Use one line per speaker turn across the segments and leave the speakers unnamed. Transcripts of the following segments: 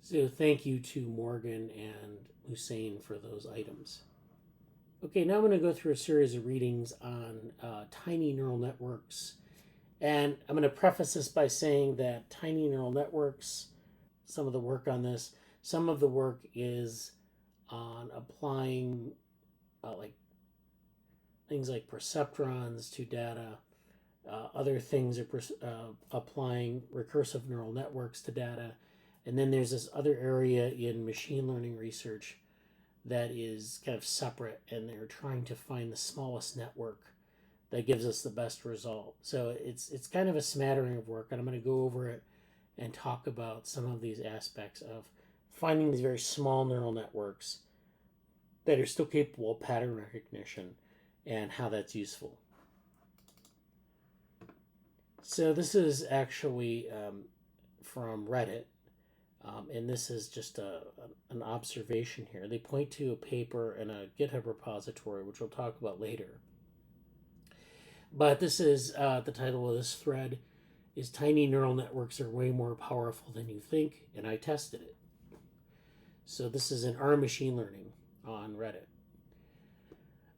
So thank you to Morgan and Hussein for those items. Okay, now I'm going to go through a series of readings on tiny neural networks. And I'm going to preface this by saying that tiny neural networks, some of the work on this, some of the work is on applying like things like perceptrons to data. Other things are applying recursive neural networks to data. And then there's this other area in machine learning research that is kind of separate, and they're trying to find the smallest network that gives us the best result. So it's kind of a smattering of work, and I'm going to go over it and talk about some of these aspects of finding these very small neural networks that are still capable of pattern recognition and how that's useful. So this is actually from Reddit, and this is just an observation here. They point to a paper in a GitHub repository, which we'll talk about later. But this is the title of this thread is Tiny Neural Networks Are Way More Powerful Than You Think, and I tested it. So this is in R Machine Learning on Reddit.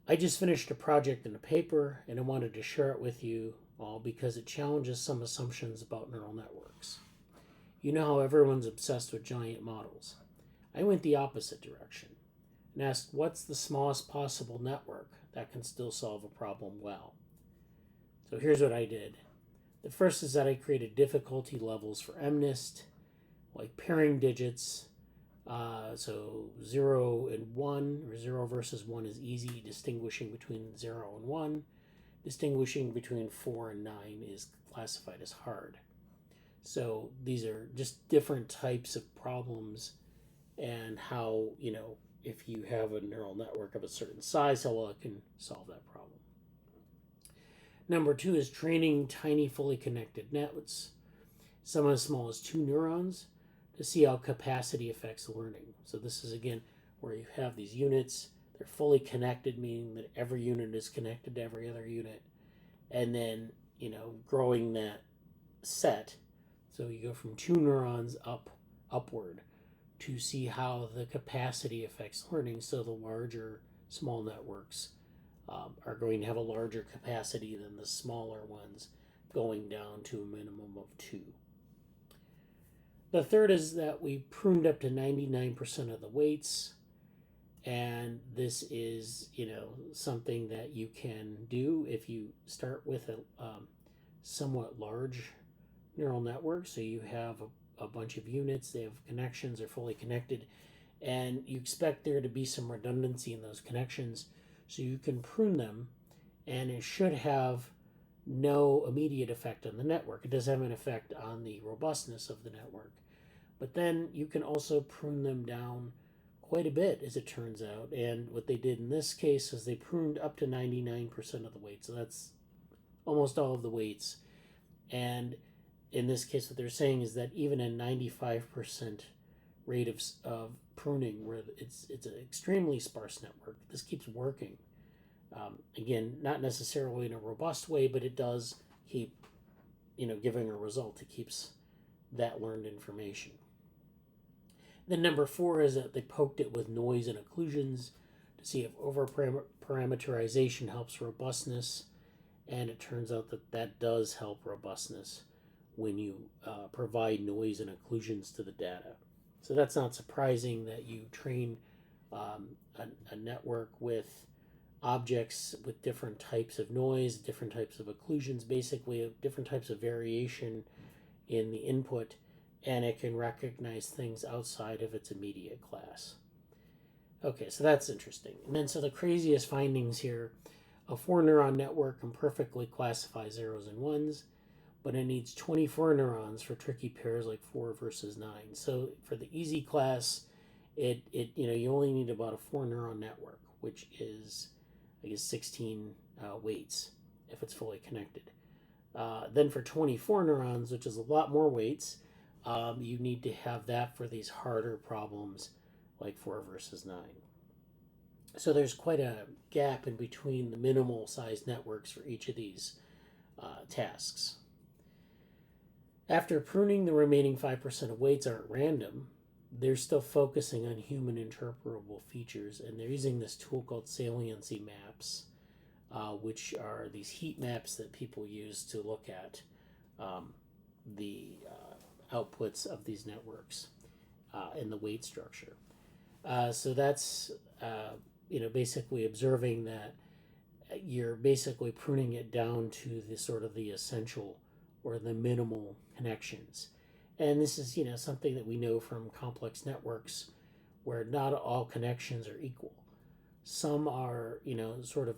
I just finished a project and a paper, and I wanted to share it with you all because it challenges some assumptions about neural networks. You know how everyone's obsessed with giant models. I went the opposite direction and asked what's the smallest possible network that can still solve a problem well. So here's what I did. The first is that I created difficulty levels for MNIST, like pairing digits. So 0 and 1, or 0 versus 1 is easy. Distinguishing between 0 and 1. Distinguishing between 4 and 9 is classified as hard. So these are just different types of problems, and how, if you have a neural network of a certain size, how well it can solve that problem. Number 2 is training tiny fully connected nets, some as small as 2 neurons, to see how capacity affects learning. So this is, again, where you have these units. They're fully connected, meaning that every unit is connected to every other unit. And then, growing that set. So you go from 2 neurons upward to see how the capacity affects learning. So the larger small networks are going to have a larger capacity than the smaller ones, going down to a minimum of 2. The third is that we pruned up to 99% of the weights, and this is, something that you can do if you start with a somewhat large neural network. So you have a bunch of units, they have connections, they're fully connected, and you expect there to be some redundancy in those connections, so you can prune them, and it should have no immediate effect on the network. It does have an effect on the robustness of the network, but then you can also prune them down quite a bit, as it turns out. And what they did in this case is they pruned up to 99% of the weight, so that's almost all of the weights. And in this case, what they're saying is that even a 95% rate of pruning, where it's an extremely sparse network, this keeps working. Again, not necessarily in a robust way, but it does keep, giving a result. It keeps that learned information. Then number 4 is that they poked it with noise and occlusions to see if over-parameterization helps robustness, and it turns out that does help robustness when you provide noise and occlusions to the data. So that's not surprising that you train a network with objects with different types of noise, different types of occlusions, basically different types of variation in the input, and it can recognize things outside of its immediate class. Okay, so that's interesting. And then so the craziest findings here, a 4-neuron network can perfectly classify zeros and ones, but it needs 24 neurons for tricky pairs like 4 versus 9. So for the easy class, you only need about a 4-neuron network, which is, I guess, 16 weights if it's fully connected. Then for 24 neurons, which is a lot more weights, you need to have that for these harder problems like 4 versus 9. So there's quite a gap in between the minimal sized networks for each of these tasks. After pruning, the remaining 5% of weights are at random, they're still focusing on human interpretable features, and they're using this tool called saliency maps, which are these heat maps that people use to look at the outputs of these networks in the weight structure. So that's basically observing that you're basically pruning it down to the sort of the essential or the minimal connections. And this is something that we know from complex networks, where not all connections are equal. Some are sort of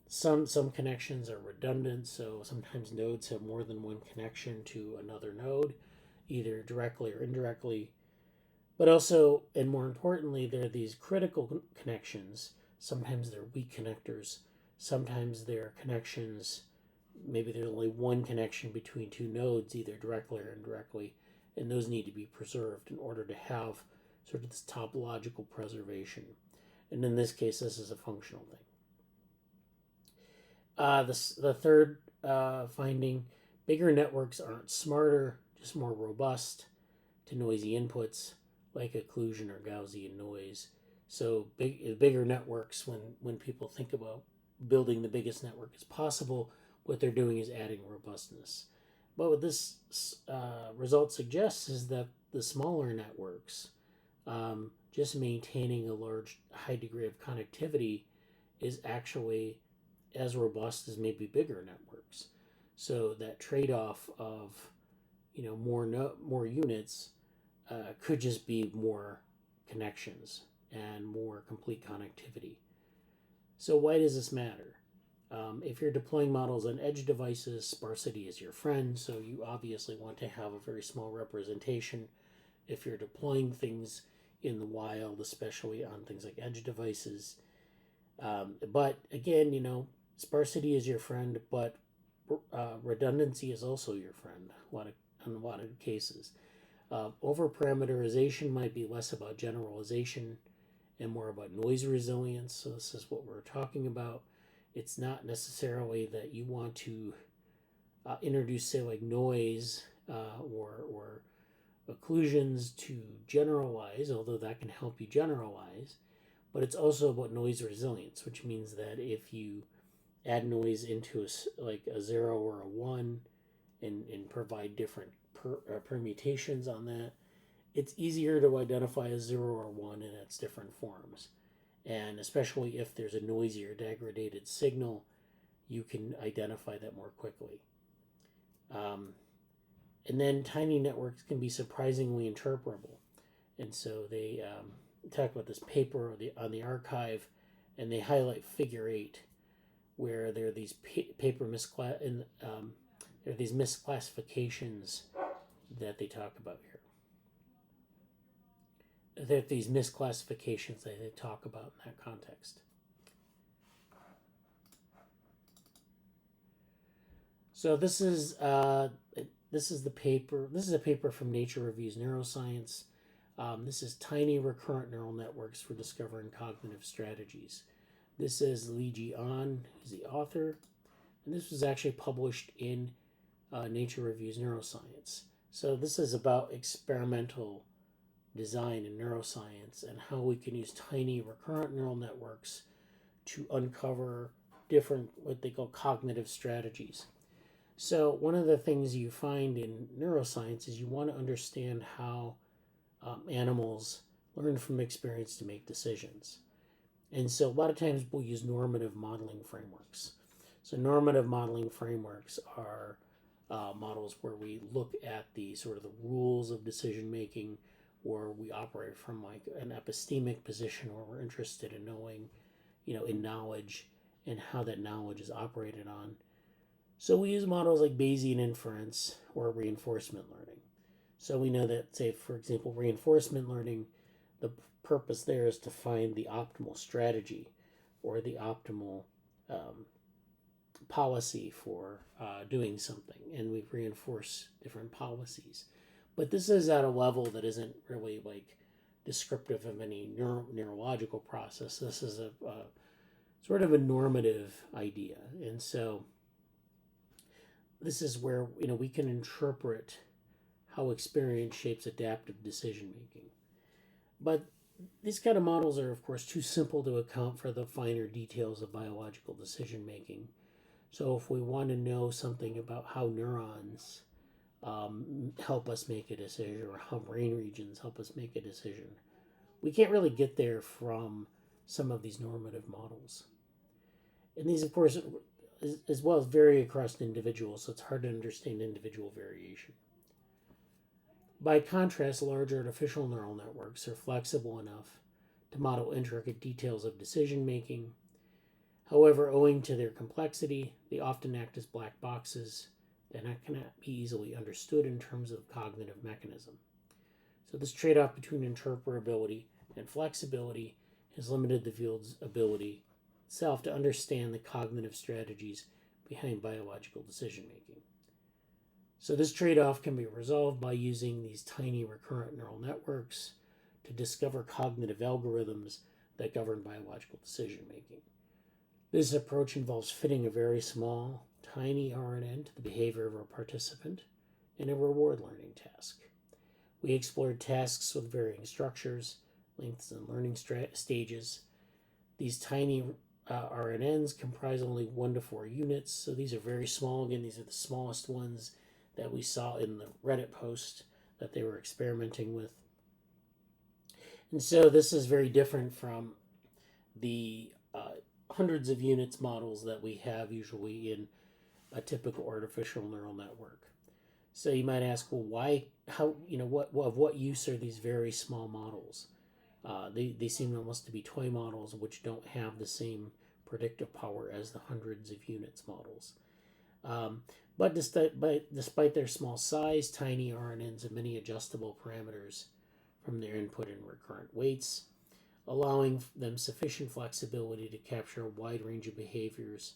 some connections are redundant, so sometimes nodes have more than one connection to another node, either directly or indirectly. But also, and more importantly, there are these critical connections. Sometimes they're weak connectors. Sometimes they're connections, maybe there's only one connection between two nodes, either directly or indirectly, and those need to be preserved in order to have sort of this topological preservation. And in this case, this is a functional thing. The third finding, bigger networks aren't smarter, just more robust to noisy inputs like occlusion or Gaussian noise. So bigger networks, when people think about building the biggest network as possible, what they're doing is adding robustness. But what this result suggests is that the smaller networks, just maintaining a high degree of connectivity, is actually as robust as maybe bigger networks. So that trade-off of more units could just be more connections and more complete connectivity. So why does this matter? If you're deploying models on edge devices, sparsity is your friend, so you obviously want to have a very small representation. If you're deploying things in the wild, especially on things like edge devices. But again, sparsity is your friend, but redundancy is also your friend in a lot of cases. Over-parameterization might be less about generalization and more about noise resilience. So this is what we're talking about. It's not necessarily that you want to introduce, say, like noise or occlusions to generalize, although that can help you generalize. But it's also about noise resilience, which means that if you add noise into a 0 or a 1 and provide different permutations on that, it's easier to identify a 0 or 1 in its different forms. And especially if there's a noisy or degraded signal, you can identify that more quickly. And then tiny networks can be surprisingly interpretable. And so they talk about this paper on the archive, and they highlight figure 8, where there are these there are these misclassifications that they talk about here. There are these misclassifications that they talk about in that context. So this is the paper. This is a paper from Nature Reviews Neuroscience. This is tiny recurrent neural networks for discovering cognitive strategies. This is Li Jian, who's the author, and this was actually published in Nature Reviews Neuroscience. So this is about experimental design in neuroscience and how we can use tiny recurrent neural networks to uncover different, what they call cognitive strategies. So one of the things you find in neuroscience is you want to understand how animals learn from experience to make decisions. And so a lot of times we'll use normative modeling frameworks. So normative modeling frameworks are models where we look at the sort of the rules of decision making, or we operate from like an epistemic position where we're interested in knowing, in knowledge and how that knowledge is operated on. So we use models like Bayesian inference or reinforcement learning. So we know that, say, for example, reinforcement learning, the purpose there is to find the optimal strategy or the optimal policy for doing something, and we reinforce different policies. But this is at a level that isn't really like descriptive of any neurological process. This is a sort of a normative idea, and so this is where we can interpret how experience shapes adaptive decision making. But these kind of models are, of course, too simple to account for the finer details of biological decision making. So if we want to know something about how neurons help us make a decision, or how brain regions help us make a decision, we can't really get there from some of these normative models. And these, of course, as well as vary across individuals, so it's hard to understand individual variation. By contrast, large artificial neural networks are flexible enough to model intricate details of decision making. However, owing to their complexity, they often act as black boxes that cannot be easily understood in terms of cognitive mechanism. So this trade-off between interpretability and flexibility has limited the field's ability itself to understand the cognitive strategies behind biological decision making. So this trade-off can be resolved by using these tiny recurrent neural networks to discover cognitive algorithms that govern biological decision making. This approach involves fitting a very small, tiny RNN to the behavior of a participant in a reward learning task. We explored tasks with varying structures, lengths, and learning stages. These tiny RNNs comprise only 1 to 4 units, so these are very small. Again, these are the smallest ones that we saw in the Reddit post that they were experimenting with. And so this is very different from the hundreds of units models that we have usually in a typical artificial neural network. So you might ask, well, why, how, of what use are these very small models? They seem almost to be toy models which don't have the same predictive power as the hundreds of units models. But despite their small size, tiny RNNs have many adjustable parameters from their input and recurrent weights, allowing them sufficient flexibility to capture a wide range of behaviors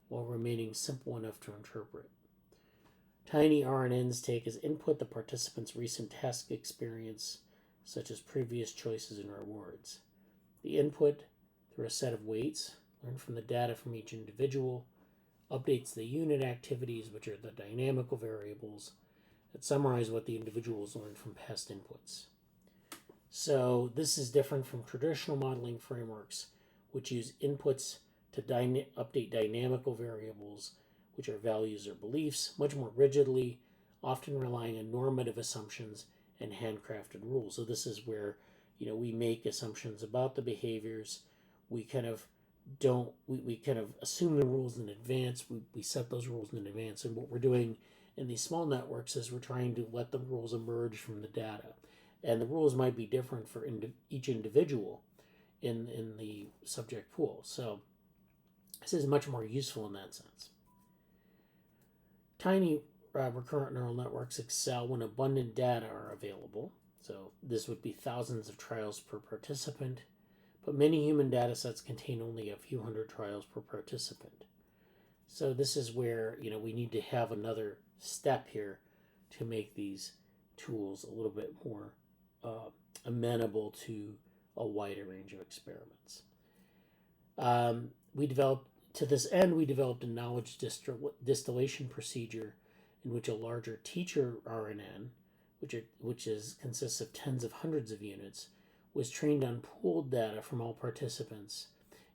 while remaining simple enough to interpret. Tiny RNNs take as input the participant's recent task experience, such as previous choices and rewards. The input, through a set of weights, learned from the data from each individual, updates the unit activities, which are the dynamical variables, that summarize what the individuals learned from past inputs. So this is different from traditional modeling frameworks, which use inputs to update dynamical variables, which are values or beliefs, much more rigidly, often relying on normative assumptions and handcrafted rules. So this is where we make assumptions about the behaviors. We kind of assume the rules in advance. We set those rules in advance, and what we're doing in these small networks is we're trying to let the rules emerge from the data. And the rules might be different for each individual in the subject pool. So this is much more useful in that sense. Tiny recurrent neural networks excel when abundant data are available. So this would be thousands of trials per participant, but many human data sets contain only a few hundred trials per participant. So this is where we need to have another step here to make these tools a little bit more amenable to a wider range of experiments. To this end, we developed a knowledge distillation procedure in which a larger teacher RNN, which consists of tens of hundreds of units, was trained on pooled data from all participants,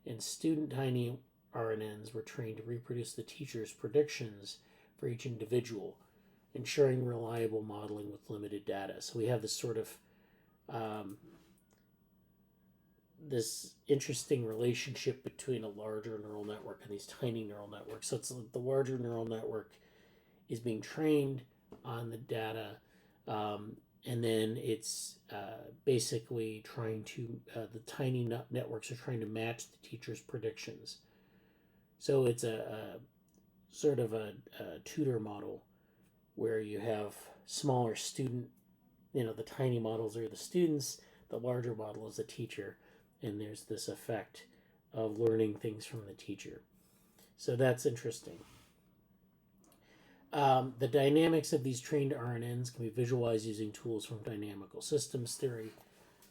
and student tiny RNNs were trained to reproduce the teacher's predictions for each individual, ensuring reliable modeling with limited data. So we have this sort of this interesting relationship between a larger neural network and these tiny neural networks. So it's the larger neural network is being trained on the data, and then it's basically trying to, the tiny networks are trying to match the teacher's predictions. So it's a sort of a tutor model where you have smaller student, the tiny models are the students, the larger model is the teacher, and there's this effect of learning things from the teacher. So that's interesting. The dynamics of these trained RNNs can be visualized using tools from dynamical systems theory,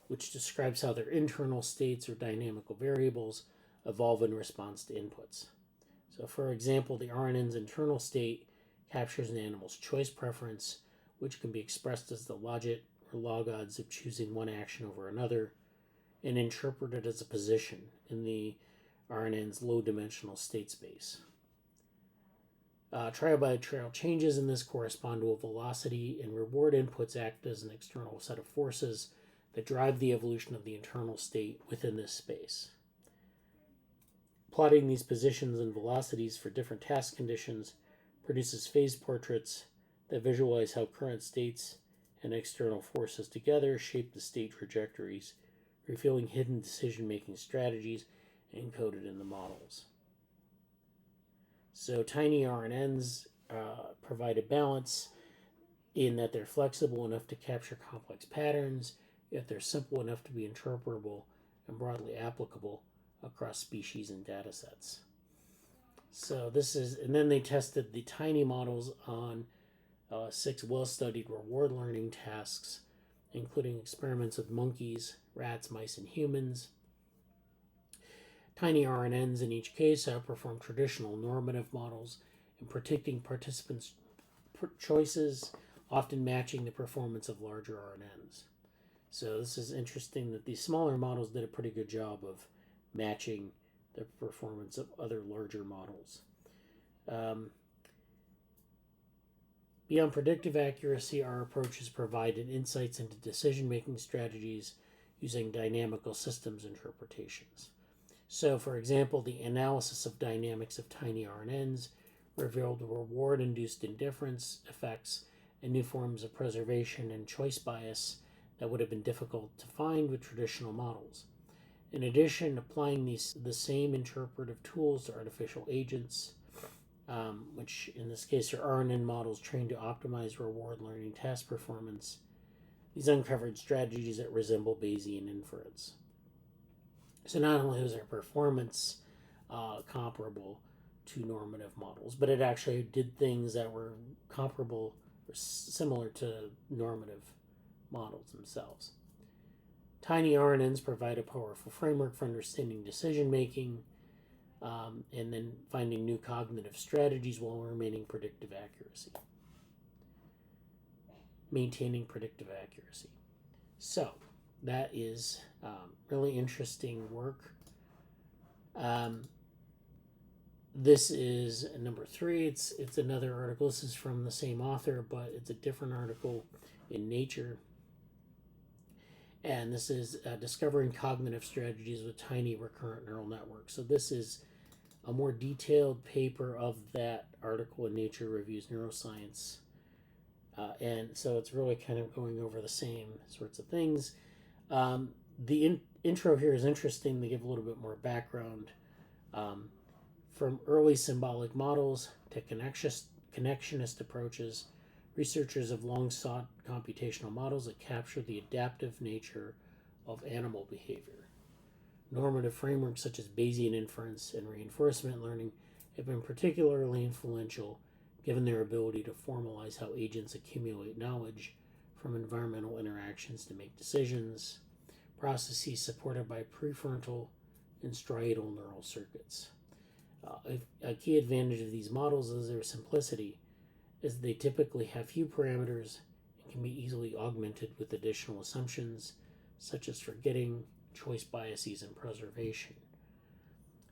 which describes how their internal states or dynamical variables evolve in response to inputs. So for example, the RNN's internal state captures an animal's choice preference, which can be expressed as the logit or log odds of choosing one action over another, and interpreted as a position in the RNN's low-dimensional state space. Trial-by-trial changes in this correspond to a velocity, and reward inputs act as an external set of forces that drive the evolution of the internal state within this space. Plotting these positions and velocities for different task conditions produces phase portraits that visualize how current states and external forces together shape the state trajectories, revealing hidden decision-making strategies encoded in the models. So tiny RNNs provide a balance in that they're flexible enough to capture complex patterns, yet they're simple enough to be interpretable and broadly applicable across species and data sets. So and then they tested the tiny models on 6 well-studied reward learning tasks, including experiments with monkeys, rats, mice, and humans. Tiny RNNs in each case outperform traditional normative models in predicting participants' choices, often matching the performance of larger RNNs. So this is interesting that these smaller models did a pretty good job of matching the performance of other larger models. Beyond predictive accuracy, our approaches provided insights into decision-making strategies using dynamical systems interpretations. So, for example, the analysis of dynamics of tiny RNNs revealed reward-induced indifference effects and new forms of preservation and choice bias that would have been difficult to find with traditional models. In addition, applying the same interpretive tools to artificial agents, which in this case are RNN models trained to optimize reward learning task performance, these uncovered strategies that resemble Bayesian inference. So not only was their performance comparable to normative models, but it actually did things that were comparable or similar to normative models themselves. Tiny RNNs provide a powerful framework for understanding decision making and then finding new cognitive strategies while remaining predictive accuracy. Maintaining predictive accuracy. So that is really interesting work. This is number 3. It's another article. This is from the same author, but it's a different article in Nature. And this is discovering cognitive strategies with tiny recurrent neural networks. So this is a more detailed paper of that article in Nature Reviews Neuroscience. And so it's really kind of going over the same sorts of things. The intro here is interesting. They give a little bit more background. From early symbolic models to connectionist approaches, researchers have long sought computational models that capture the adaptive nature of animal behavior. Normative frameworks such as Bayesian inference and reinforcement learning have been particularly influential given their ability to formalize how agents accumulate knowledge from environmental interactions to make decisions, processes supported by prefrontal and striatal neural circuits. A key advantage of these models is their simplicity, as they typically have few parameters and can be easily augmented with additional assumptions, such as forgetting, choice biases, and preservation.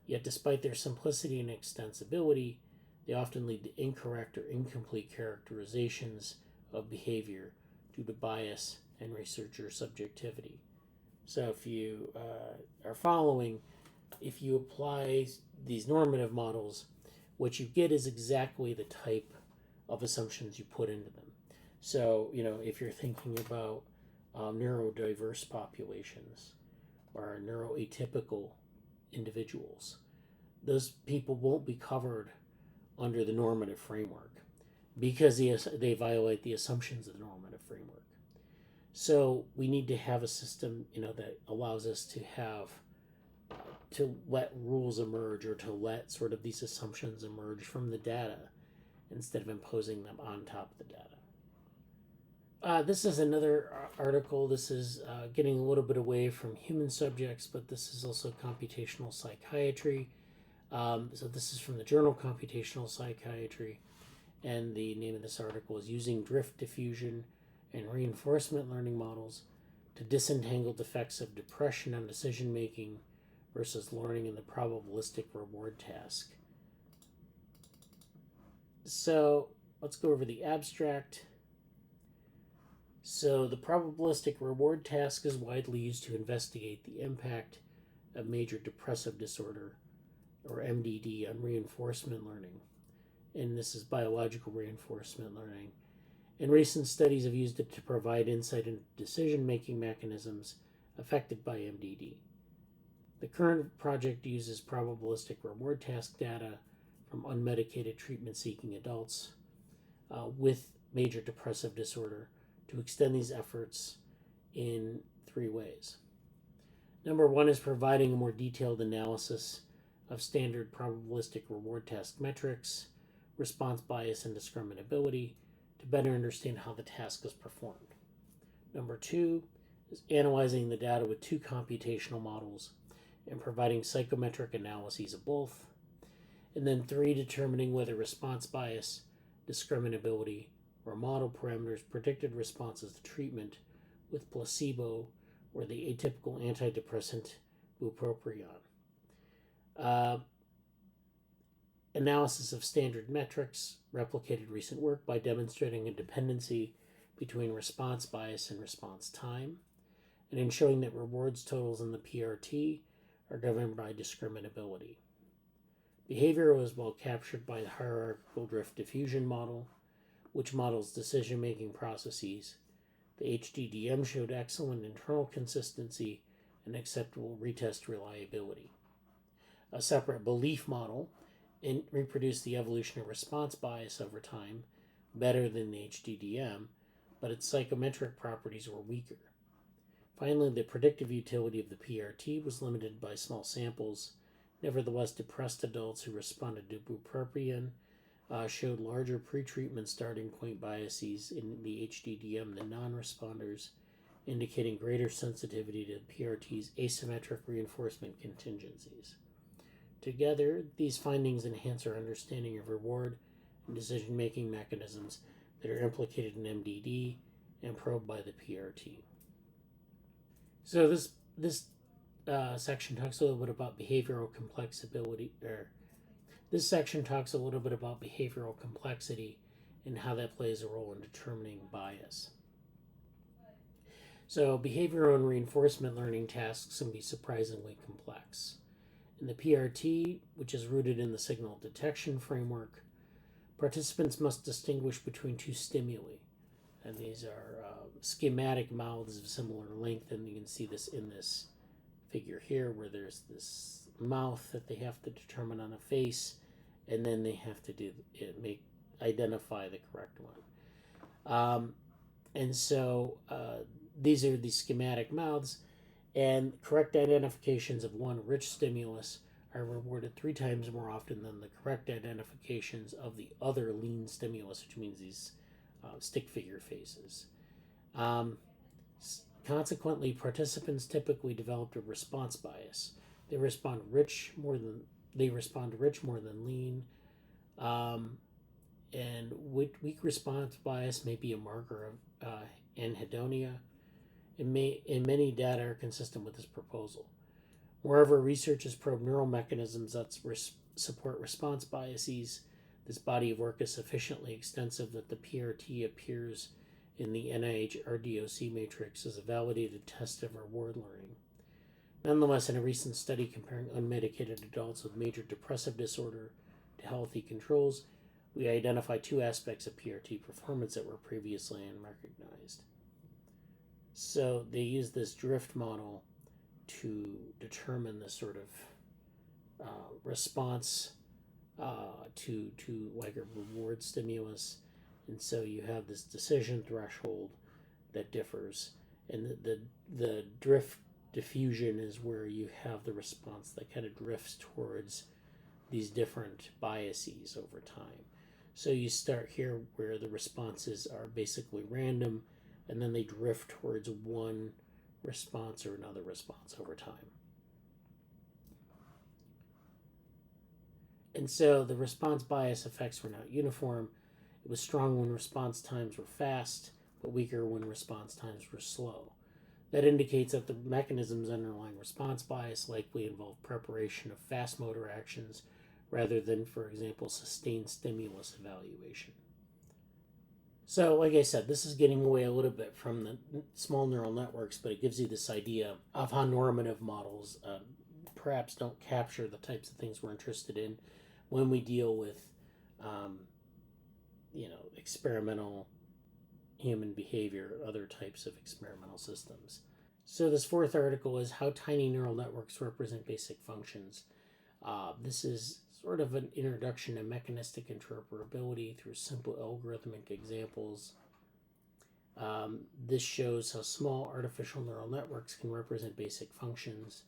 Yet despite their simplicity and extensibility, they often lead to incorrect or incomplete characterizations of behavior due to bias and researcher subjectivity. So if you are following, if you apply these normative models, what you get is exactly the type of assumptions you put into them. So, if you're thinking about neurodiverse populations or neuroatypical individuals, those people won't be covered under the normative framework because they violate the assumptions of the normative framework. So we need to have a system, that allows us to let rules emerge or to let sort of these assumptions emerge from the data instead of imposing them on top of the data. This is another article. This is getting a little bit away from human subjects, but this is also computational psychiatry. So this is from the journal Computational Psychiatry. And the name of this article is Using Drift Diffusion and Reinforcement Learning Models to Disentangle Effects of Depression on Decision Making versus Learning in the Probabilistic Reward Task. So let's go over the abstract. So the probabilistic reward task is widely used to investigate the impact of major depressive disorder, or MDD, on reinforcement learning. And this is biological reinforcement learning. And recent studies have used it to provide insight into decision-making mechanisms affected by MDD. The current project uses probabilistic reward task data from unmedicated treatment-seeking adults with major depressive disorder to extend these efforts in 3 ways. Number 1 is providing a more detailed analysis of standard probabilistic reward task metrics, response bias, and discriminability to better understand how the task is performed. Number 2 is analyzing the data with 2 computational models and providing psychometric analyses of both. And then 3, determining whether response bias, discriminability, or model parameters predicted responses to treatment with placebo or the atypical antidepressant bupropion. Analysis of standard metrics replicated recent work by demonstrating a dependency between response bias and response time, and in showing that rewards totals in the PRT are governed by discriminability. Behavior was well captured by the hierarchical drift diffusion model, which models decision-making processes. The HDDM showed excellent internal consistency and acceptable retest reliability. A separate belief model reproduced the evolution of response bias over time better than the HDDM, but its psychometric properties were weaker. Finally, the predictive utility of the PRT was limited by small samples. Nevertheless, depressed adults who responded to bupropion showed larger pretreatment starting point biases in the HDDM than non-responders, indicating greater sensitivity to the PRT's asymmetric reinforcement contingencies. Together, these findings enhance our understanding of reward and decision-making mechanisms that are implicated in MDD and probed by the PRT. So this section talks a little bit about behavioral complexity, this section talks a little bit about behavioral complexity and how that plays a role in determining bias. So behavioral and reinforcement learning tasks can be surprisingly complex. In the PRT, which is rooted in the signal detection framework, participants must distinguish between 2 stimuli. And these are schematic mouths of similar length, and you can see this in this figure here where there's this mouth that they have to determine on a face, and then they have to identify the correct one. And so these are the schematic mouths, and correct identifications of one rich stimulus are rewarded 3 times more often than the correct identifications of the other lean stimulus, which means these stick figure faces. Consequently, participants typically developed a response bias. They respond rich more than lean, and weak response bias may be a marker of anhedonia. And many data are consistent with this proposal. Wherever research has probed neural mechanisms that support response biases, this body of work is sufficiently extensive that the PRT appears in the NIH RDOC matrix as a validated test of reward learning. Nonetheless, in a recent study comparing unmedicated adults with major depressive disorder to healthy controls, we identified 2 aspects of PRT performance that were previously unrecognized. So they use this drift model to determine the sort of response to like a reward stimulus, and so you have this decision threshold that differs, and the drift diffusion is where you have the response that kind of drifts towards these different biases over time. So you start here where the responses are basically random, and then they drift towards one response or another response over time. And so the response bias effects were not uniform. It was strong when response times were fast, but weaker when response times were slow. That indicates that the mechanisms underlying response bias likely involve preparation of fast motor actions rather than, for example, sustained stimulus evaluation. So, like I said, this is getting away a little bit from the small neural networks, but it gives you this idea of how normative models perhaps don't capture the types of things we're interested in when we deal with, experimental human behavior, other types of experimental systems. So this fourth article is how tiny neural networks represent basic functions. This is sort of an introduction to mechanistic interpretability through simple algorithmic examples. This shows how small artificial neural networks can represent basic functions.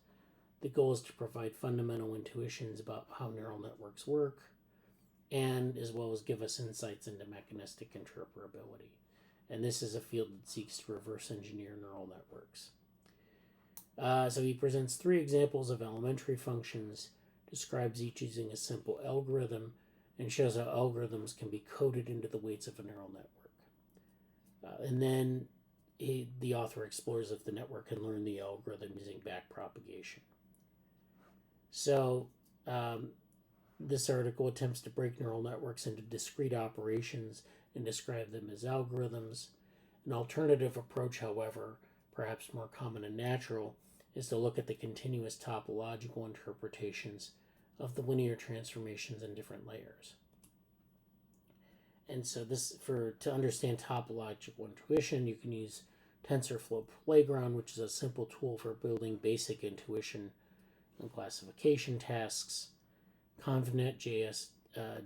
The goal is to provide fundamental intuitions about how neural networks work, and as well as give us insights into mechanistic interpretability. And this is a field that seeks to reverse engineer neural networks. So he presents 3 examples of elementary functions, describes each using a simple algorithm, and shows how algorithms can be coded into the weights of a neural network. And then the author explores if the network can learn the algorithm using backpropagation. So this article attempts to break neural networks into discrete operations and describe them as algorithms. An alternative approach, however, perhaps more common and natural, is to look at the continuous topological interpretations of the linear transformations in different layers. And so to understand topological intuition, you can use TensorFlow Playground, which is a simple tool for building basic intuition and classification tasks. ConvNet.js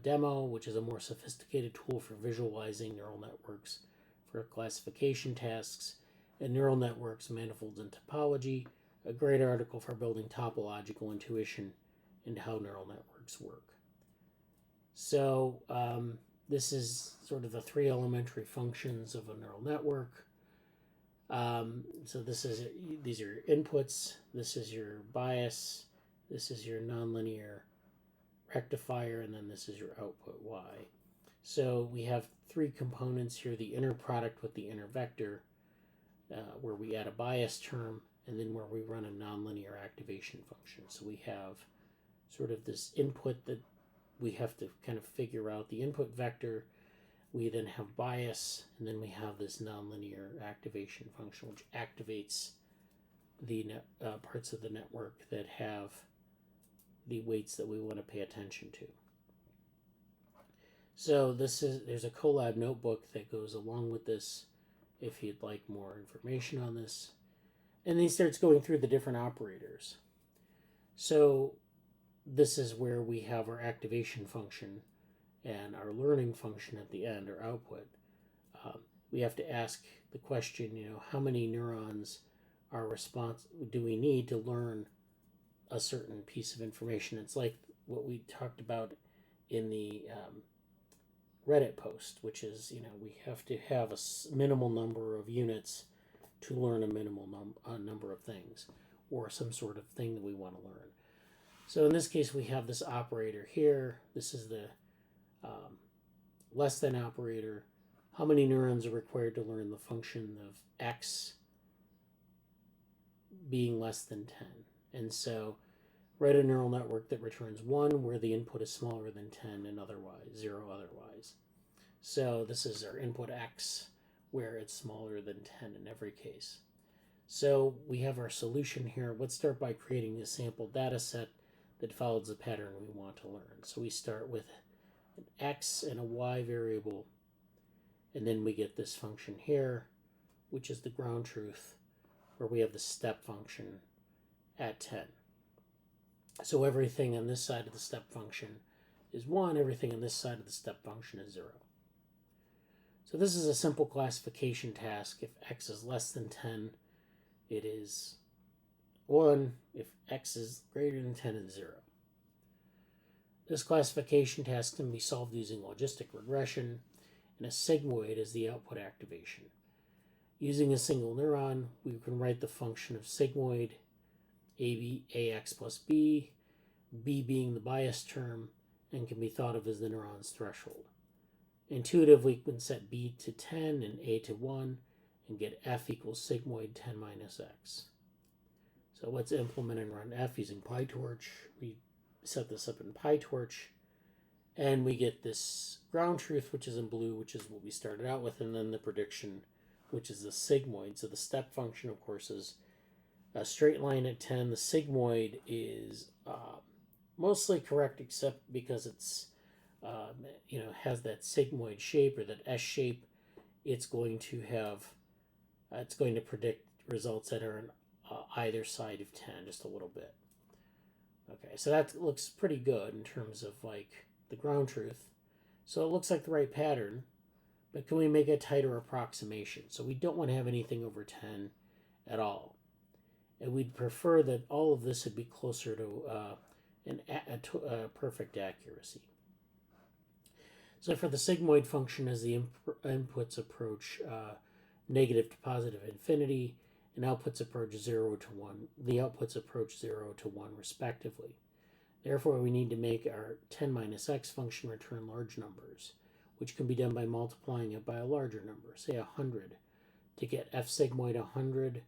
demo, which is a more sophisticated tool for visualizing neural networks for classification tasks, and Neural Networks, Manifolds, and Topology, a great article for building topological intuition into how neural networks work. So this is sort of the 3 elementary functions of a neural network. So these are your inputs, this is your bias, this is your nonlinear rectifier, and then this is your output y. So we have 3 components here: the inner product with the inner vector, where we add a bias term, and then where we run a nonlinear activation function. So we have sort of this input that we have to kind of figure out the input vector. We then have bias, and then we have this nonlinear activation function, which activates the parts of the network that have the weights that we want to pay attention to. So there's a Colab notebook that goes along with this if you'd like more information on this. And then he starts going through the different operators. So this is where we have our activation function and our learning function at the end, or output. We have to ask the question, how many neurons do we need to learn a certain piece of information? It's like what we talked about in the Reddit post, which is, we have to have a minimal number of units to learn a minimal number of things, or some sort of thing that we want to learn. So in this case, we have this operator here. This is the less than operator. How many neurons are required to learn the function of x being less than 10? And so write a neural network that returns 1 where the input is smaller than 10 and otherwise 0 otherwise. So this is our input x where it's smaller than 10 in every case. So we have our solution here. Let's start by creating a sample data set that follows the pattern we want to learn. So we start with an x and a y variable, and then we get this function here, which is the ground truth, where we have the step function at 10. So everything on this side of the step function is 1, everything on this side of the step function is 0. So this is a simple classification task. If x is less than 10, it is 1. If x is greater than 10, it's 0. This classification task can be solved using logistic regression, and a sigmoid is the output activation. Using a single neuron, we can write the function of sigmoid, ax plus b being the bias term, and can be thought of as the neuron's threshold. Intuitively, we can set b to 10 and a to 1 and get f equals sigmoid 10 minus x. So let's implement and run f using PyTorch. We set this up in PyTorch, and we get this ground truth, which is in blue, which is what we started out with, and then the prediction, which is the sigmoid. So the step function, of course, is a straight line at 10. The sigmoid is mostly correct, except because it's has that sigmoid shape or that S shape. It's going to predict results that are on either side of 10, just a little bit. Okay, so that looks pretty good in terms of like the ground truth. So it looks like the right pattern, but can we make a tighter approximation? So we don't want to have anything over 10 at all. And we'd prefer that all of this would be closer to a perfect accuracy. So for the sigmoid function, as the inputs approach negative to positive infinity, and outputs approach 0 to 1, the outputs approach 0 to 1 respectively. Therefore, we need to make our 10 minus x function return large numbers, which can be done by multiplying it by a larger number, say 100, to get f sigmoid 100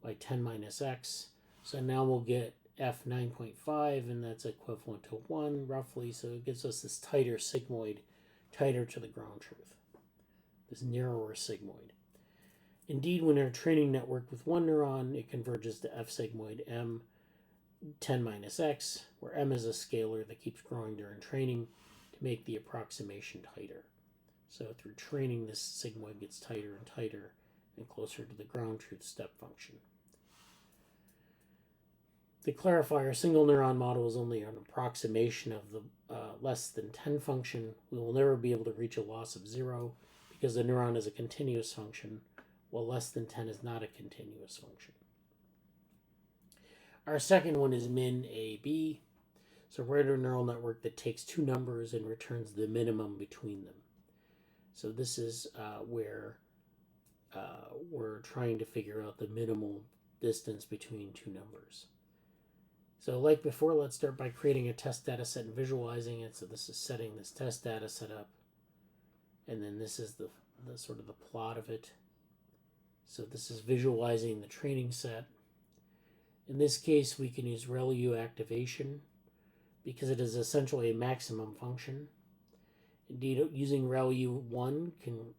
by 10 minus x. So now we'll get f 9.5, and that's equivalent to 1 roughly, so it gives us this tighter sigmoid, tighter to the ground truth, this narrower sigmoid. Indeed, when our training network with one neuron, it converges to f sigmoid m 10 minus x, where m is a scalar that keeps growing during training to make the approximation tighter. So through training, this sigmoid gets tighter and tighter and closer to the ground truth step function. To clarify, our single neuron model is only an approximation of the less than 10 function. We will never be able to reach a loss of 0 because the neuron is a continuous function, while less than 10 is not a continuous function. Our second one is min AB. So write a neural network that takes two numbers and returns the minimum between them. So this is where we're trying to figure out the minimal distance between two numbers. So like before, let's start by creating a test data set and visualizing it. So this is setting this test data set up. And then this is the sort of the plot of it. So this is visualizing the training set. In this case, we can use ReLU activation because it is essentially a maximum function. Indeed, using ReLU1 can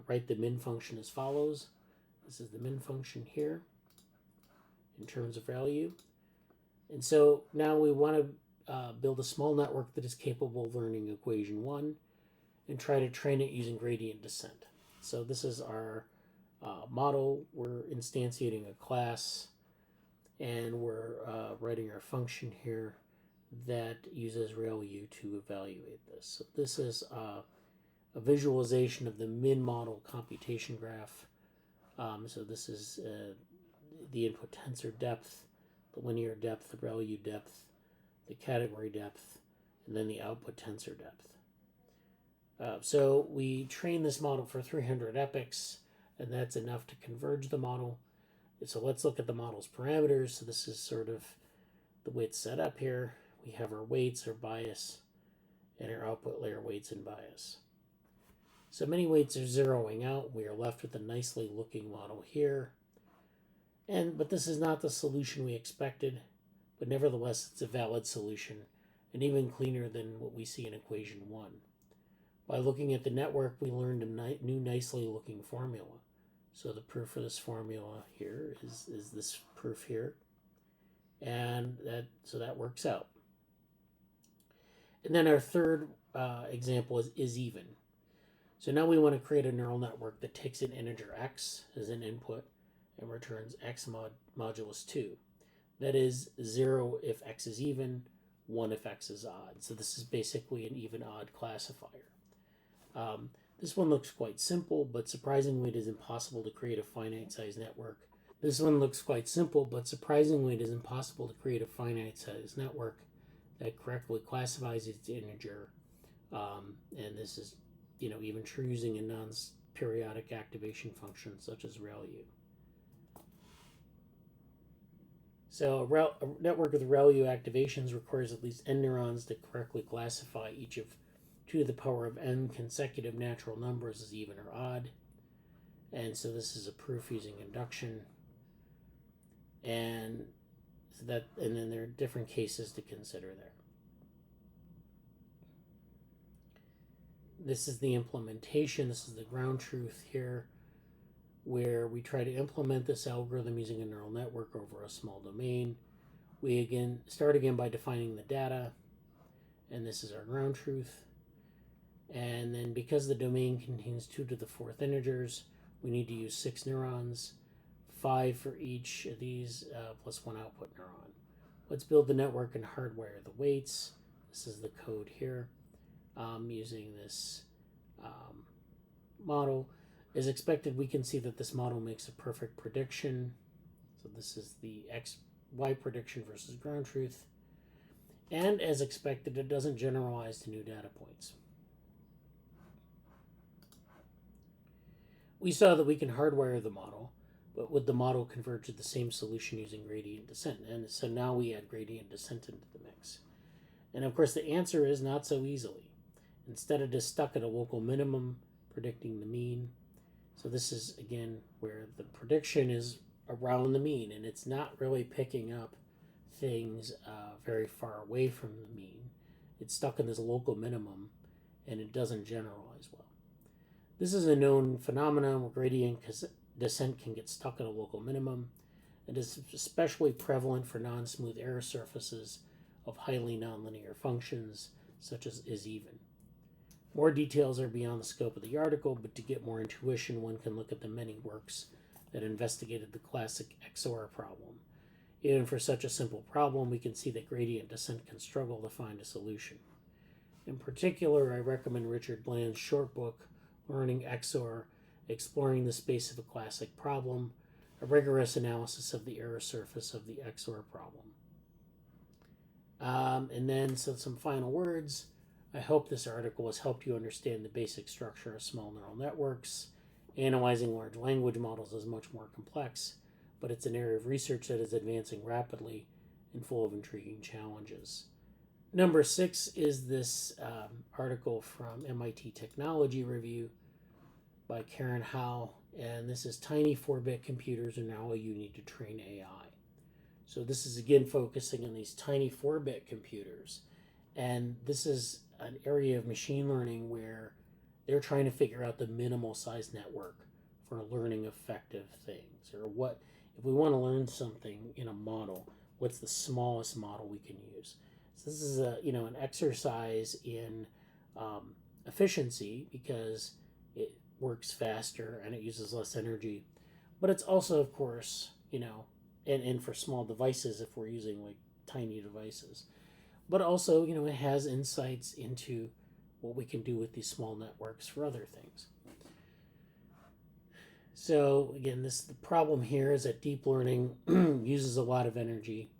write the min function as follows. This is the min function here in terms of ReLU. And so now we want to build a small network that is capable of learning equation 1 and try to train it using gradient descent. So this is our model. We're instantiating a class, and we're writing our function here that uses ReLU to evaluate this. So this is a visualization of the min model computation graph. So this is the input tensor depth, the linear depth, the ReLU depth, the category depth, and then the output tensor depth. So we train this model for 300 epochs, and that's enough to converge the model. So let's look at the model's parameters. So this is sort of the way it's set up here. We have our weights, our bias, and our output layer weights and bias. So many weights are zeroing out. We are left with a nicely looking model here. But this is not the solution we expected, but nevertheless it's a valid solution and even cleaner than what we see in equation 1. By looking at the network, we learned a new nicely looking formula. So the proof for this formula here is this proof here, and so that works out. And then our third example is even. So now we want to create a neural network that takes an integer x as an input and returns x modulus 2. That is 0 if x is even, 1 if x is odd. So this is basically an even-odd classifier. This one looks quite simple, but surprisingly it is impossible to create a finite-sized network. This one looks quite simple, but surprisingly it is impossible to create a finite-sized network that correctly classifies its integer. And this is, even true using a non-periodic activation function such as ReLU. So a network with ReLU activations requires at least n neurons to correctly classify each of 2 to the power of n consecutive natural numbers is even or odd. And so this is a proof using induction. And then there are different cases to consider there. This is the implementation. This is the ground truth here, where we try to implement this algorithm using a neural network over a small domain. We start by defining the data, and this is our ground truth. And then because the domain contains 2 to the 4th integers, we need to use 6 neurons, 5 for each of these, plus 1 output neuron. Let's build the network and hardwire the weights. This is the code here. Using this model. As expected, we can see that this model makes a perfect prediction. So this is the y prediction versus ground truth. And as expected, it doesn't generalize to new data points. We saw that we can hardwire the model, but would the model converge to the same solution using gradient descent? And so now we add gradient descent into the mix. And of course, the answer is not so easily. Instead, it is stuck at a local minimum, predicting the mean. So this is, again, where the prediction is around the mean, and it's not really picking up things very far away from the mean. It's stuck in this local minimum, and it doesn't generalize well. This is a known phenomenon where gradient descent can get stuck at a local minimum. It is especially prevalent for non-smooth error surfaces of highly nonlinear functions, such as is-even. More details are beyond the scope of the article, but to get more intuition, one can look at the many works that investigated the classic XOR problem. Even for such a simple problem, we can see that gradient descent can struggle to find a solution. In particular, I recommend Richard Bland's short book, Learning XOR, Exploring the Space of a Classic Problem, a rigorous analysis of the error surface of the XOR problem. And then some final words. I hope this article has helped you understand the basic structure of small neural networks. Analyzing large language models is much more complex, but it's an area of research that is advancing rapidly and full of intriguing challenges. Number 6 is this article from MIT Technology Review by Karen Howe, and this is Tiny 4-bit computers are now all you need to train AI. So this is again focusing on these tiny 4-bit computers, and this is an area of machine learning where they're trying to figure out the minimal size network for learning effective things, or what if we want to learn something in a model, what's the smallest model we can use. So this is an exercise in efficiency, because it works faster and it uses less energy, but it's also, of course, and for small devices, if we're using like tiny devices, but also, it has insights into what we can do with these small networks for other things. So again, the problem here is that deep learning uses a lot of energy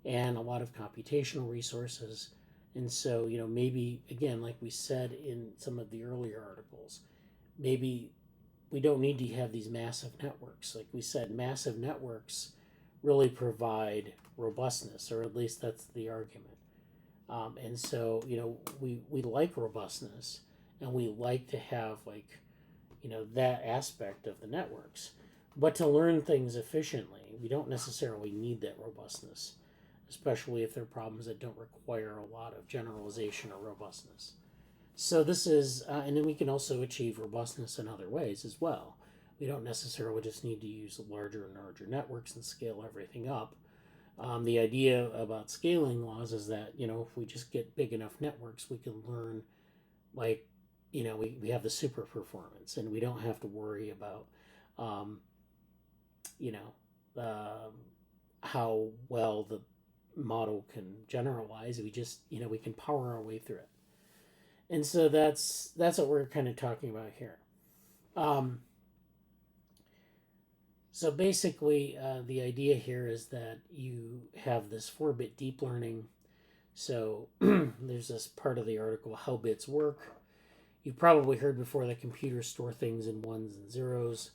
and a lot of computational resources. And so, maybe, again, like we said in some of the earlier articles, maybe we don't need to have these massive networks. Like we said, massive networks really provide robustness, or at least that's the argument. And so, we like robustness, and we like to have, that aspect of the networks. But to learn things efficiently, we don't necessarily need that robustness, especially if there are problems that don't require a lot of generalization or robustness. So this is, and then we can also achieve robustness in other ways as well. We don't necessarily just need to use larger and larger networks and scale everything up. The idea about scaling laws is that, if we just get big enough networks, we can learn, we have the super performance, and we don't have to worry about, how well the model can generalize. We just, we can power our way through it. And so that's what we're kind of talking about here. So basically, the idea here is that you have this 4-bit deep learning. So there's this part of the article, how bits work. You've probably heard before that computers store things in ones and zeros.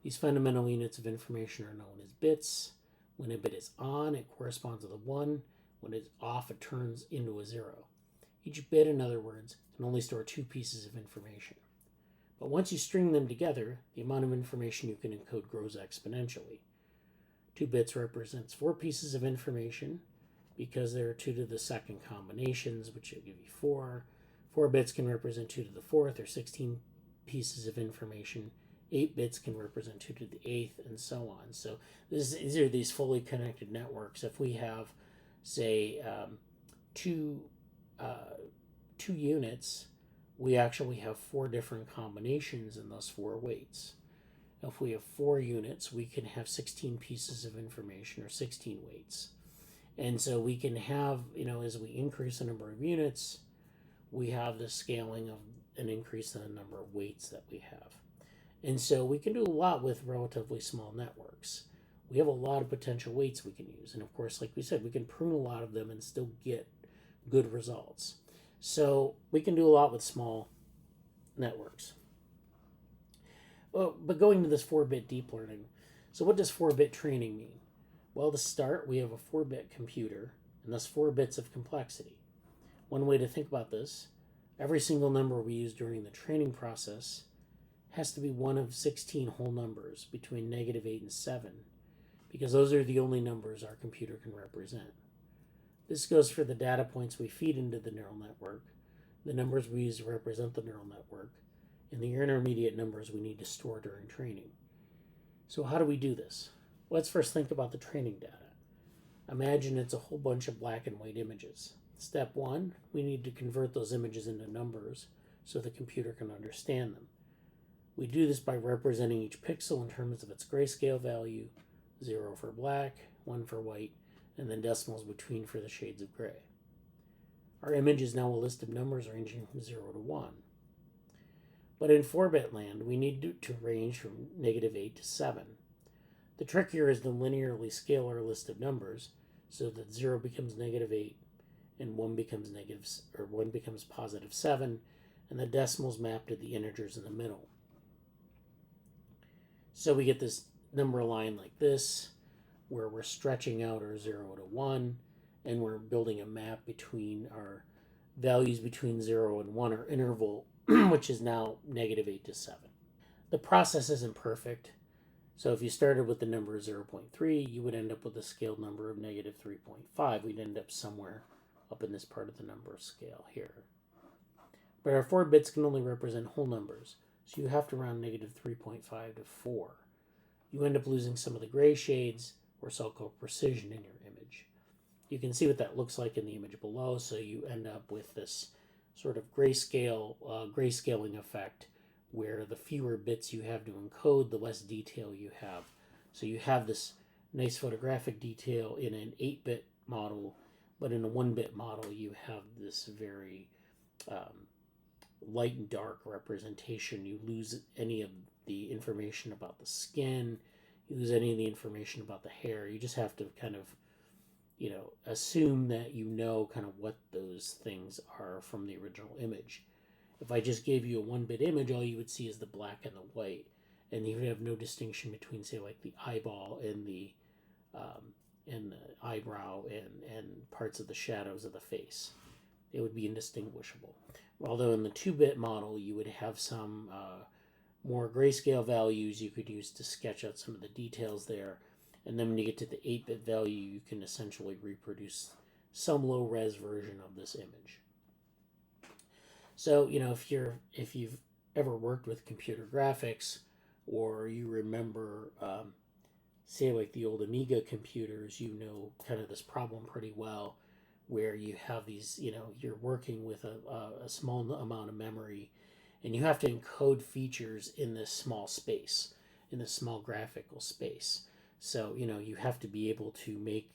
These fundamental units of information are known as bits. When a bit is on, it corresponds to the 1. When it's off, it turns into a 0. Each bit, in other words, can only store 2 pieces of information. But once you string them together, the amount of information you can encode grows exponentially. 2 bits represents 4 pieces of information because there are 2 to the second combinations, which will give you 4. 4 bits can represent 2 to the 4th, or 16 pieces of information. 8 bits can represent 2 to the 8th, and so on. So these are these fully connected networks. If we have, say, two units, we actually have 4 different combinations in those 4 weights. If we have 4 units, we can have 16 pieces of information, or 16 weights. And so we can have, as we increase the number of units, we have the scaling of an increase in the number of weights that we have. And so we can do a lot with relatively small networks. We have a lot of potential weights we can use. And of course, like we said, we can prune a lot of them and still get good results. So we can do a lot with small networks. Well, but going to this 4-bit deep learning, so what does 4-bit training mean? Well, to start, we have a 4-bit computer, and thus 4 bits of complexity. One way to think about this, every single number we use during the training process has to be one of 16 whole numbers between -8 and 7, because those are the only numbers our computer can represent. This goes for the data points we feed into the neural network, the numbers we use to represent the neural network, and the intermediate numbers we need to store during training. So how do we do this? Let's first think about the training data. Imagine it's a whole bunch of black and white images. Step 1, we need to convert those images into numbers so the computer can understand them. We do this by representing each pixel in terms of its grayscale value, 0 for black, 1 for white, and then decimals between for the shades of gray. Our image is now a list of numbers ranging from 0 to 1. But in 4-bit land, we need to range from -8 to 7. The trick here is to linearly scale our list of numbers so that 0 becomes -8 and 1 becomes +7, and the decimals map to the integers in the middle. So we get this number line like this, where we're stretching out our 0 to 1, and we're building a map between our values between 0 and 1, our interval, which is now -8 to 7. The process isn't perfect. So if you started with the number 0.3, you would end up with a scaled number of -3.5. We'd end up somewhere up in this part of the number scale here. But our 4 bits can only represent whole numbers, so you have to round -3.5 to 4. You end up losing some of the gray shades, or so-called precision, in your image. You can see what that looks like in the image below, so you end up with this sort of grayscaling effect, where the fewer bits you have to encode, the less detail you have. So you have this nice photographic detail in an 8-bit model, but in a 1-bit model you have this very light and dark representation. You lose any of the information about the skin, you lose any of the information about the hair. You just have to kind of assume that kind of what those things are from the original image. If I just gave you a 1-bit image, all you would see is the black and the white, and you would have no distinction between, say, like the eyeball and the eyebrow and parts of the shadows of the face. It would be indistinguishable. Although in the 2-bit model, you would have some more grayscale values you could use to sketch out some of the details there. And then when you get to the 8-bit value, you can essentially reproduce some low-res version of this image. So, if you've ever worked with computer graphics, or you remember, say, like the old Amiga computers, kind of this problem pretty well, where you have these, you're working with a small amount of memory, and you have to encode features in this small space, in this small graphical space. So, you have to be able to make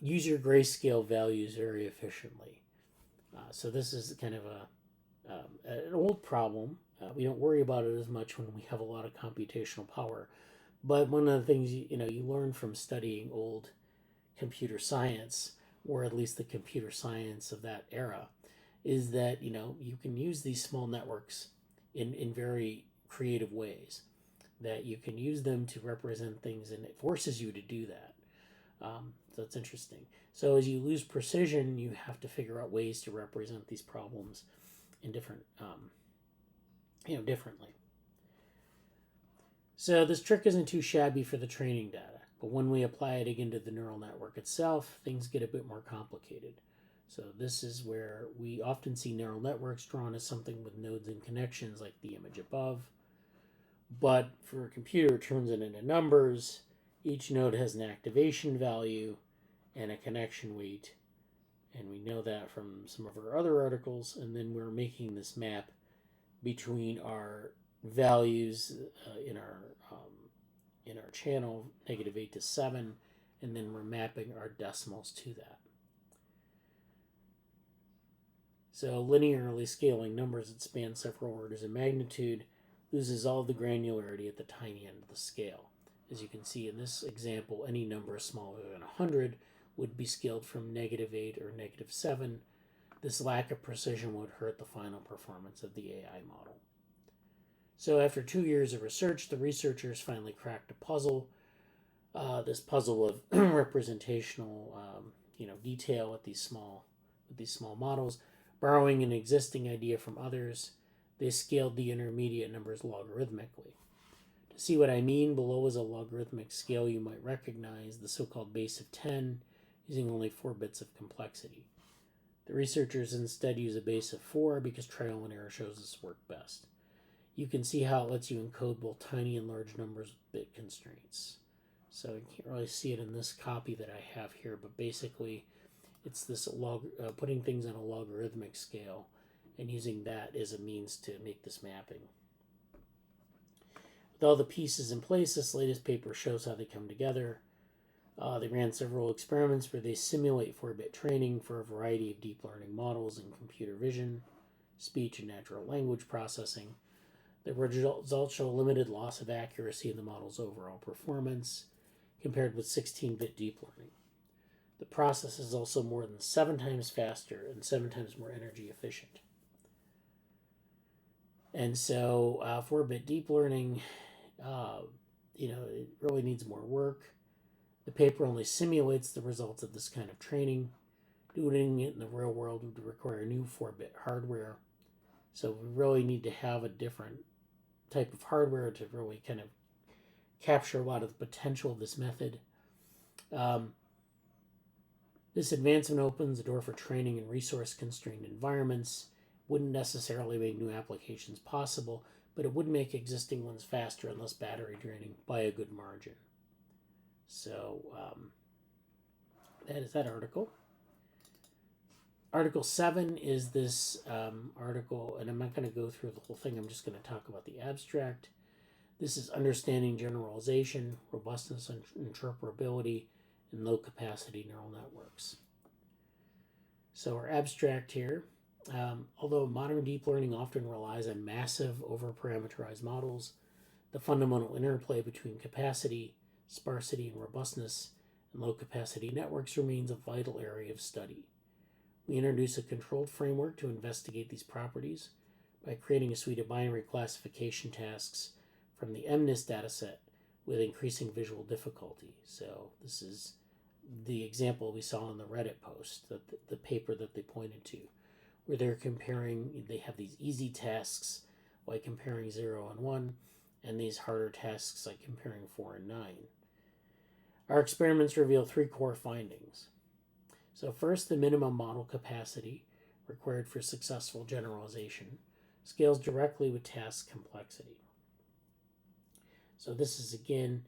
use your grayscale values very efficiently. So this is kind of an old problem. We don't worry about it as much when we have a lot of computational power. But one of the things you learn from studying old computer science, or at least the computer science of that era, is that you can use these small networks in very creative ways. That you can use them to represent things, and it forces you to do that. So that's interesting. So as you lose precision, you have to figure out ways to represent these problems in different, differently. So this trick isn't too shabby for the training data, but when we apply it again to the neural network itself, things get a bit more complicated. So this is where we often see neural networks drawn as something with nodes and connections like the image above. But for a computer, it turns it into numbers. Each node has an activation value and a connection weight. And we know that from some of our other articles. And then we're making this map between our values in our channel, -8 to 7, and then we're mapping our decimals to that. So linearly scaling numbers that span several orders of magnitude loses all the granularity at the tiny end of the scale. As you can see in this example, any number smaller than 100 would be scaled from -8 or -7. This lack of precision would hurt the final performance of the AI model. So after 2 years of research, the researchers finally cracked a puzzle. This puzzle of representational, detail with these small models. Borrowing an existing idea from others, they scaled the intermediate numbers logarithmically. To see what I mean, below is a logarithmic scale you might recognize, the so-called base of 10, using only 4 bits of complexity. The researchers instead use a base of 4 because trial and error shows this work best. You can see how it lets you encode both tiny and large numbers with bit constraints. So you can't really see it in this copy that I have here, but basically it's this putting things on a logarithmic scale and using that as a means to make this mapping. With all the pieces in place, this latest paper shows how they come together. They ran several experiments where they simulate 4-bit training for a variety of deep learning models in computer vision, speech, and natural language processing. The results show limited loss of accuracy in the model's overall performance compared with 16-bit deep learning. The process is also more than 7 times faster and 7 times more energy efficient. And so 4-bit deep learning, it really needs more work. The paper only simulates the results of this kind of training. Doing it in the real world would require new 4-bit hardware. So we really need to have a different type of hardware to really kind of capture a lot of the potential of this method. This advancement opens the door for training in resource-constrained environments. Wouldn't necessarily make new applications possible, but it would make existing ones faster and less battery draining by a good margin. So that is that article. Article 7 is this article, and I'm not going to go through the whole thing. I'm just going to talk about the abstract. This is understanding generalization, robustness, and interpretability in low-capacity neural networks. So our abstract here, although modern deep learning often relies on massive over-parameterized models, the fundamental interplay between capacity, sparsity, and robustness in low-capacity networks remains a vital area of study. We introduce a controlled framework to investigate these properties by creating a suite of binary classification tasks from the MNIST dataset with increasing visual difficulty. So this is the example we saw in the Reddit post, the paper that they pointed to, where they have these easy tasks like comparing 0 and 1, and these harder tasks like comparing 4 and 9. Our experiments reveal 3 core findings. So first, the minimum model capacity required for successful generalization scales directly with task complexity. So this is, again,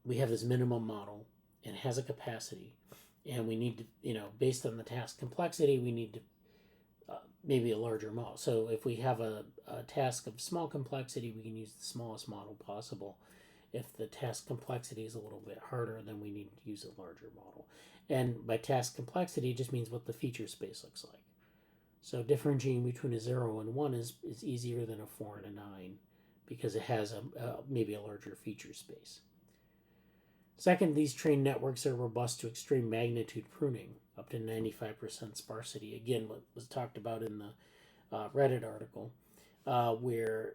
we have this minimum model, and it has a capacity, and we need to, based on the task complexity, we need to maybe a larger model. So if we have a task of small complexity, we can use the smallest model possible. If the task complexity is a little bit harder, then we need to use a larger model. And by task complexity, it just means what the feature space looks like. So differentiating between a 0 and 1 is easier than a 4 and a 9 because it has maybe a larger feature space. Second, these trained networks are robust to extreme magnitude pruning, up to 95% sparsity. Again, what was talked about in the Reddit article, where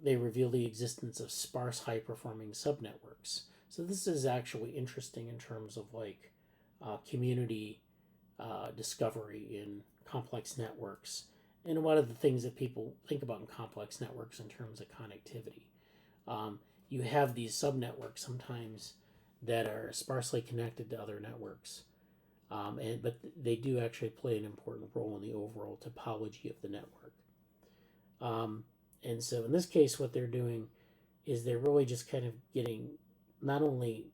they reveal the existence of sparse high-performing subnetworks. So this is actually interesting in terms of like community discovery in complex networks, and one of the things that people think about in complex networks in terms of connectivity. You have these subnetworks sometimes that are sparsely connected to other networks, but they do actually play an important role in the overall topology of the network. And so in this case, what they're doing is they're really just kind of getting, not only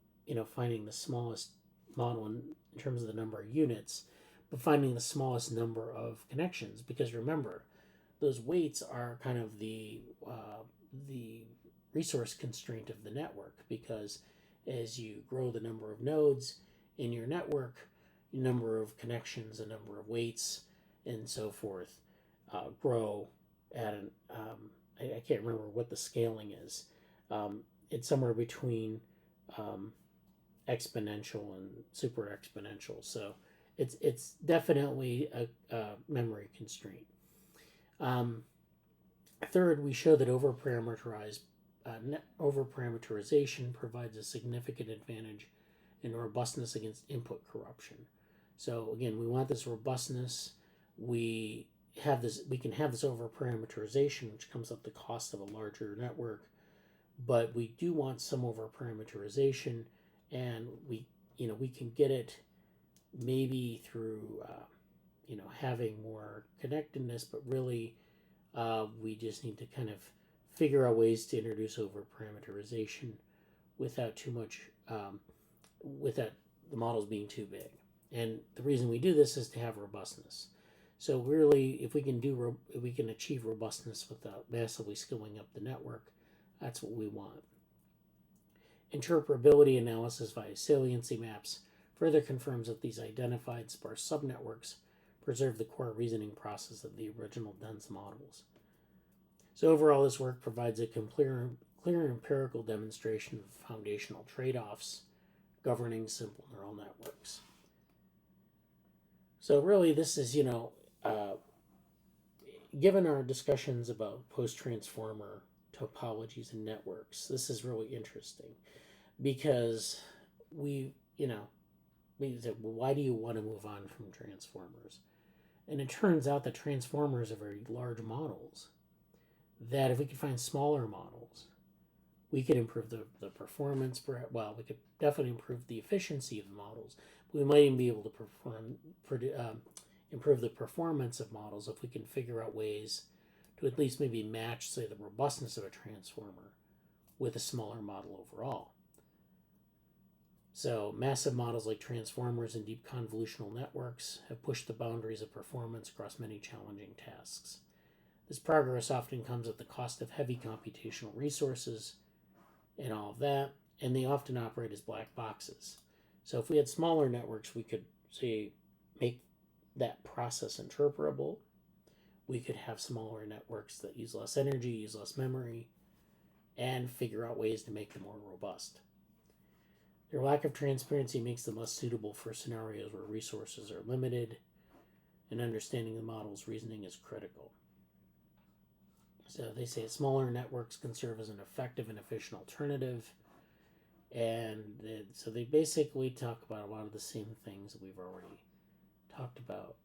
finding the smallest model in terms of the number of units, but finding the smallest number of connections. Because remember, those weights are kind of the resource constraint of the network, because as you grow the number of nodes in your network, number of connections, a number of weights, and so forth grow at an I can't remember what the scaling is. It's somewhere between exponential and super exponential. So it's definitely a memory constraint. Third, we show that overparameterization provides a significant advantage in robustness against input corruption. So again, we want this robustness. We can have this overparameterization, which comes at the cost of a larger network, but we do want some overparameterization, and we can get it maybe through having more connectedness, but really we just need to kind of figure out ways to introduce overparameterization without too much, without the models being too big. And the reason we do this is to have robustness. So really, if we can achieve robustness without massively skilling up the network, that's what we want. Interpretability analysis via saliency maps further confirms that these identified sparse subnetworks preserve the core reasoning process of the original dense models. So overall, this work provides a clear empirical demonstration of foundational trade-offs governing simple neural networks. So really, this is, given our discussions about post-transformer topologies and networks, this is really interesting, because we said, well, why do you want to move on from transformers? And it turns out that transformers are very large models, that if we could find smaller models, we could improve the performance. Well, we could definitely improve the efficiency of the models. We might even be able to improve the performance of models if we can figure out ways to at least maybe match, say, the robustness of a transformer with a smaller model overall. So massive models like transformers and deep convolutional networks have pushed the boundaries of performance across many challenging tasks. This progress often comes at the cost of heavy computational resources and all of that, and they often operate as black boxes. So if we had smaller networks, we could, say, make that process interpretable. We could have smaller networks that use less energy, use less memory, and figure out ways to make them more robust. Their lack of transparency makes them less suitable for scenarios where resources are limited, and understanding the model's reasoning is critical. So they say smaller networks can serve as an effective and efficient alternative, and so they basically talk about a lot of the same things that we've already talked about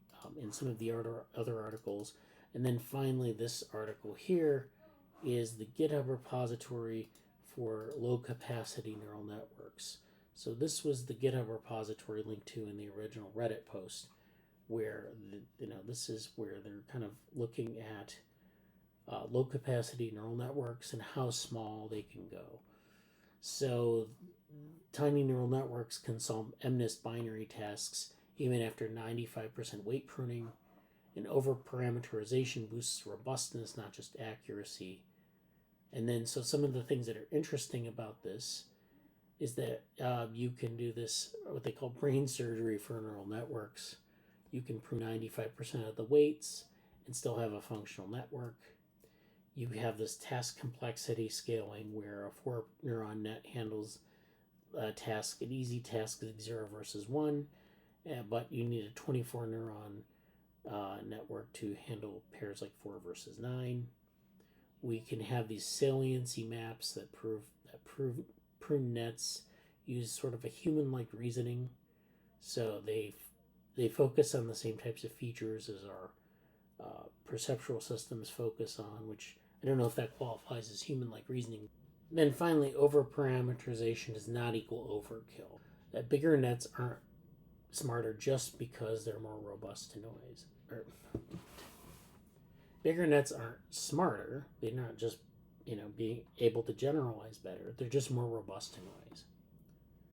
in some of the other articles. And then finally, this article here is the GitHub repository for low-capacity neural networks. So this was the GitHub repository linked to in the original Reddit post, where this is where they're kind of looking at low-capacity neural networks and how small they can go. So tiny neural networks can solve MNIST binary tasks even after 95% weight pruning, and overparameterization boosts robustness, not just accuracy. And then, so some of the things that are interesting about this is that you can do this, what they call brain surgery for neural networks. You can prune 95% of the weights and still have a functional network. You have this task complexity scaling where a 4-neuron net handles a task, an easy task like 0 versus 1, but you need a 24-neuron network to handle pairs like 4 versus 9. We can have these saliency maps that prune nets use sort of a human-like reasoning. So they focus on the same types of features as our perceptual systems focus on, which I don't know if that qualifies as human-like reasoning. Then finally, overparameterization does not equal overkill. That bigger nets aren't smarter just because they're more robust to noise. Bigger nets aren't smarter. They're not just being able to generalize better. They're just more robust to noise.